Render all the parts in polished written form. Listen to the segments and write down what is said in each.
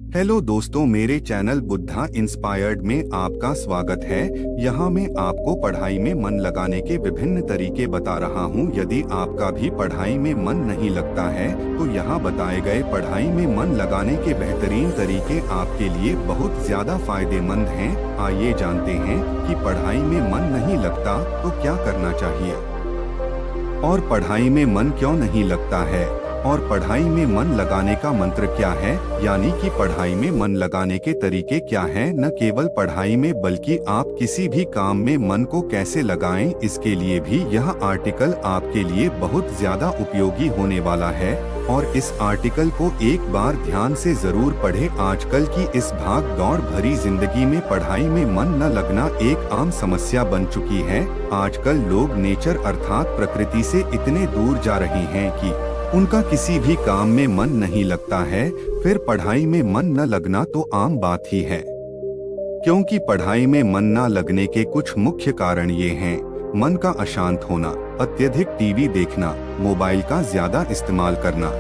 Hello दोस्तों, मेरे channel Buddha inspired में आपका स्वागत है। यहाँ मैं आपको पढ़ाई में मन लगाने के विभिन्न तरीके बता रहा हूँ। यदि आपका भी पढ़ाई में मन नहीं लगता है तो यहाँ बताए गए पढ़ाई में मन लगाने के बेहतरीन तरीके आपके लिए बहुत ज्यादा फायदेमंद हैं। आइए जानते हैं कि पढ़ाई में मन नहीं लगता तो क्या करना चाहिए और पढ़ाई में मन क्यों नहीं लगता है और पढ़ाई में मन लगाने का मंत्र क्या है, यानी कि पढ़ाई में मन लगाने के तरीके क्या हैं। न केवल पढ़ाई में बल्कि आप किसी भी काम में मन को कैसे लगाएं, इसके लिए भी यह आर्टिकल आपके लिए बहुत ज्यादा उपयोगी होने वाला है। और इस आर्टिकल को एक बार ध्यान से जरूर पढ़ें। आजकल की इस भाग दौड़ भरी जिंदगी में पढ़ाई में मन न लगना एक आम समस्या बन चुकी है। आजकल लोग नेचर अर्थात प्रकृति से इतने दूर जा रहे हैं कि उनका किसी भी काम में मन नहीं लगता है। फिर पढ़ाई में मन न लगना तो आम बात ही है, क्योंकि पढ़ाई में मन न लगने के कुछ मुख्य कारण ये हैं। मन का अशांत होना, अत्यधिक टीवी देखना, मोबाइल का ज्यादा इस्तेमाल करना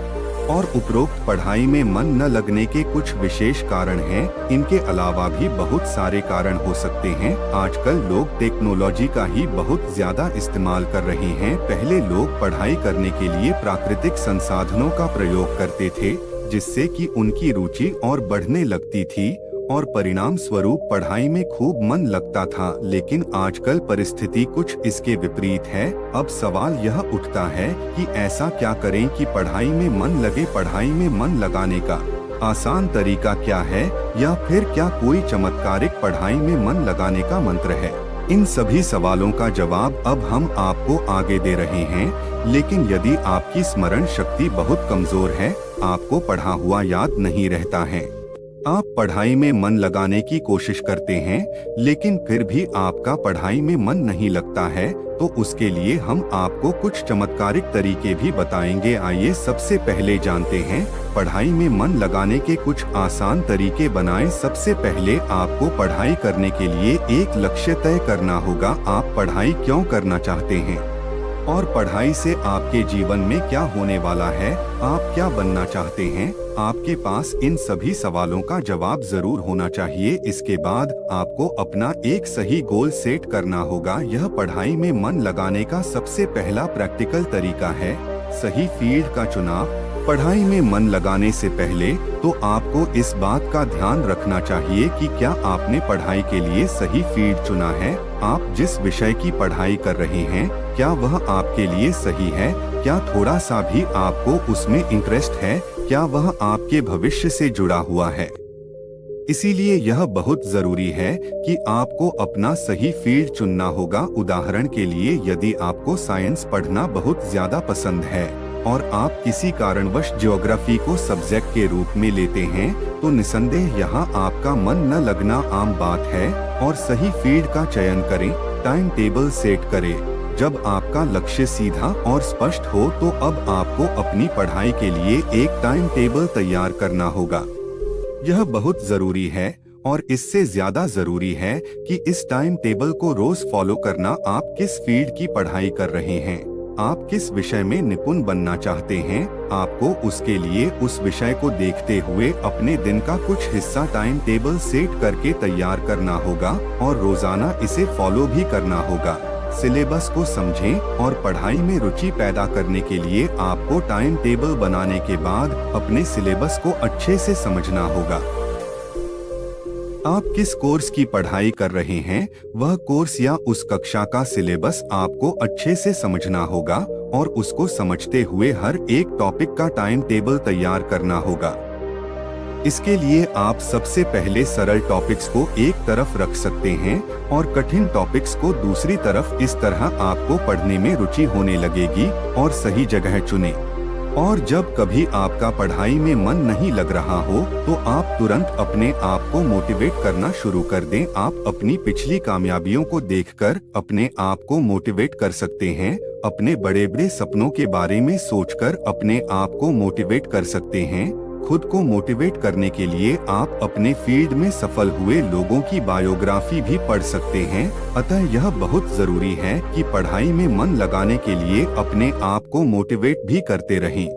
और उपरोक्त पढ़ाई में मन न लगने के कुछ विशेष कारण हैं। इनके अलावा भी बहुत सारे कारण हो सकते हैं। आजकल लोग टेक्नोलॉजी का ही बहुत ज्यादा इस्तेमाल कर रहे हैं। पहले लोग पढ़ाई करने के लिए प्राकृतिक संसाधनों का प्रयोग करते थे, जिससे कि उनकी रुचि और बढ़ने लगती थी और परिणाम स्वरूप पढ़ाई में खूब मन लगता था। लेकिन आजकल परिस्थिति कुछ इसके विपरीत है। अब सवाल यह उठता है कि ऐसा क्या करें कि पढ़ाई में मन लगे। पढ़ाई में मन लगाने का आसान तरीका क्या है, या फिर क्या कोई चमत्कारिक पढ़ाई में मन लगाने का मंत्र है? इन सभी सवालों का जवाब अब हम आपको आगे दे रहे हैं। लेकिन यदि आपकी स्मरण शक्ति बहुत कमजोर है, आपको पढ़ा हुआ याद नहीं रहता है, आप पढ़ाई में मन लगाने की कोशिश करते हैं लेकिन फिर भी आपका पढ़ाई में मन नहीं लगता है, तो उसके लिए हम आपको कुछ चमत्कारिक तरीके भी बताएंगे। आइए सबसे पहले जानते हैं पढ़ाई में मन लगाने के कुछ आसान तरीके बनाएं। सबसे पहले आपको पढ़ाई करने के लिए एक लक्ष्य तय करना होगा। आप पढ़ाई क्यों करना चाहते हैं और पढ़ाई से आपके जीवन में क्या होने वाला है, आप क्या बनना चाहते हैं। आपके पास इन सभी सवालों का जवाब जरूर होना चाहिए। इसके बाद आपको अपना एक सही गोल सेट करना होगा। यह पढ़ाई में मन लगाने का सबसे पहला प्रैक्टिकल तरीका है, सही फील्ड का चुनाव। पढ़ाई में मन लगाने से पहले तो आपको इस बात का ध्यान रखना चाहिए कि क्या आपने पढ़ाई के लिए सही फील्ड चुना है। आप जिस विषय की पढ़ाई कर रहे हैं, क्या वह आपके लिए सही है? क्या थोड़ा सा भी आपको उसमें इंटरेस्ट है? क्या वह आपके भविष्य से जुड़ा हुआ है? इसीलिए यह बहुत जरूरी है कि आपको अपना सही फील्ड चुनना होगा। उदाहरण के लिए, यदि आपको साइंस पढ़ना बहुत ज्यादा पसंद है और आप किसी कारणवश ज्योग्राफी को सब्जेक्ट के रूप में लेते हैं, तो निसंदेह यहाँ आपका मन न लगना आम बात है। और सही फील्ड का चयन करें, टाइम टेबल सेट करें। जब आपका लक्ष्य सीधा और स्पष्ट हो तो अब आपको अपनी पढ़ाई के लिए एक टाइम टेबल तैयार करना होगा। यह बहुत जरूरी है और इससे ज्यादा जरूरी है कि इस टाइम टेबल को रोज फॉलो करना। आप किस फील्ड की पढ़ाई कर रहे हैं, आप किस विषय में निपुण बनना चाहते हैं, आपको उसके लिए उस विषय को देखते हुए अपने दिन का कुछ हिस्सा टाइम टेबल सेट करके तैयार करना होगा और रोजाना इसे फॉलो भी करना होगा। सिलेबस को समझें और पढ़ाई में रुचि पैदा करने के लिए आपको टाइम टेबल बनाने के बाद अपने सिलेबस को अच्छे से समझना होगा। आप किस कोर्स की पढ़ाई कर रहे हैं, वह कोर्स या उस कक्षा का सिलेबस आपको अच्छे से समझना होगा और उसको समझते हुए हर एक टॉपिक का टाइम टेबल तैयार करना होगा। इसके लिए आप सबसे पहले सरल टॉपिक्स को एक तरफ रख सकते हैं और कठिन टॉपिक्स को दूसरी तरफ। इस तरह आपको पढ़ने में रुचि होने लगेगी और सही जगह चुनें। और जब कभी आपका पढ़ाई में मन नहीं लग रहा हो तो आप तुरंत अपने आप को मोटिवेट करना शुरू कर दें। आप अपनी पिछली कामयाबियों को देखकर अपने आप को मोटिवेट कर सकते हैं। अपने बड़े बड़े सपनों के बारे में सोचकर अपने आप को मोटिवेट कर सकते हैं। खुद को मोटिवेट करने के लिए आप अपने फील्ड में सफल हुए लोगों की बायोग्राफी भी पढ़ सकते हैं। अतः यह बहुत जरूरी है कि पढ़ाई में मन लगाने के लिए अपने आप को मोटिवेट भी करते रहें।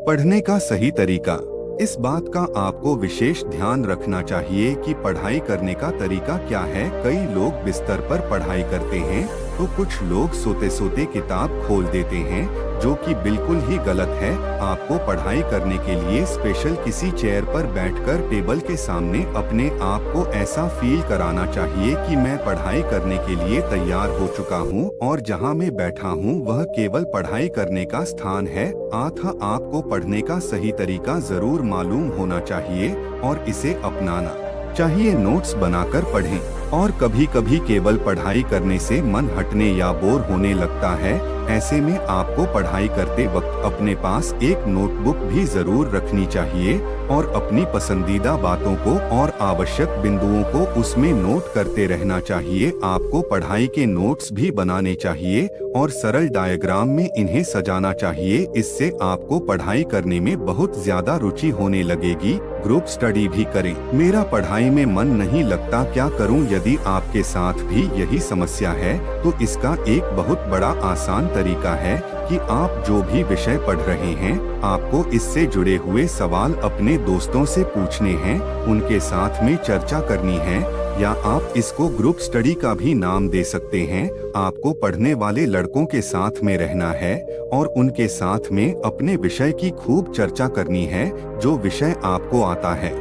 पढ़ने का सही तरीका। इस बात का आपको विशेष ध्यान रखना चाहिए कि पढ़ाई करने का तरीका क्या है। कई लोग बिस्तर पर पढ़ाई करते हैं तो कुछ लोग सोते सोते किताब खोल देते हैं, जो कि बिल्कुल ही गलत है। आपको पढ़ाई करने के लिए स्पेशल किसी चेयर पर बैठकर टेबल के सामने अपने आप को ऐसा फील कराना चाहिए कि मैं पढ़ाई करने के लिए तैयार हो चुका हूँ और जहाँ मैं बैठा हूँ वह केवल पढ़ाई करने का स्थान है। आपको पढ़ने का सही तरीका जरूर मालूम होना चाहिए और इसे अपनाना चाहिए। नोट्स बनाकर पढ़ें, और कभी कभी केवल पढ़ाई करने से मन हटने या बोर होने लगता है। ऐसे में आपको पढ़ाई करते वक्त अपने पास एक नोटबुक भी जरूर रखनी चाहिए और अपनी पसंदीदा बातों को और आवश्यक बिंदुओं को उसमें नोट करते रहना चाहिए। आपको पढ़ाई के नोट्स भी बनाने चाहिए और सरल डायग्राम में इन्हें सजाना चाहिए। इससे आपको पढ़ाई करने में बहुत ज्यादा रुचि होने लगेगी। ग्रुप स्टडी भी करें। मेरा पढ़ाई में मन नहीं लगता, क्या करूं? यदि आपके साथ भी यही समस्या है तो इसका एक बहुत बड़ा आसान तरीका है कि आप जो भी विषय पढ़ रहे हैं आपको इससे जुड़े हुए सवाल अपने दोस्तों से पूछने हैं, उनके साथ में चर्चा करनी है, या आप इसको ग्रुप स्टडी का भी नाम दे सकते हैं। आपको पढ़ने वाले लड़कों के साथ में रहना है और उनके साथ में अपने विषय की खूब चर्चा करनी है। जो विषय आपको आता है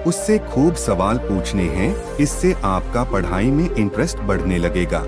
उससे खूब सवाल पूछने हैं। इससे आपका पढ़ाई में इंटरेस्ट बढ़ने लगेगा।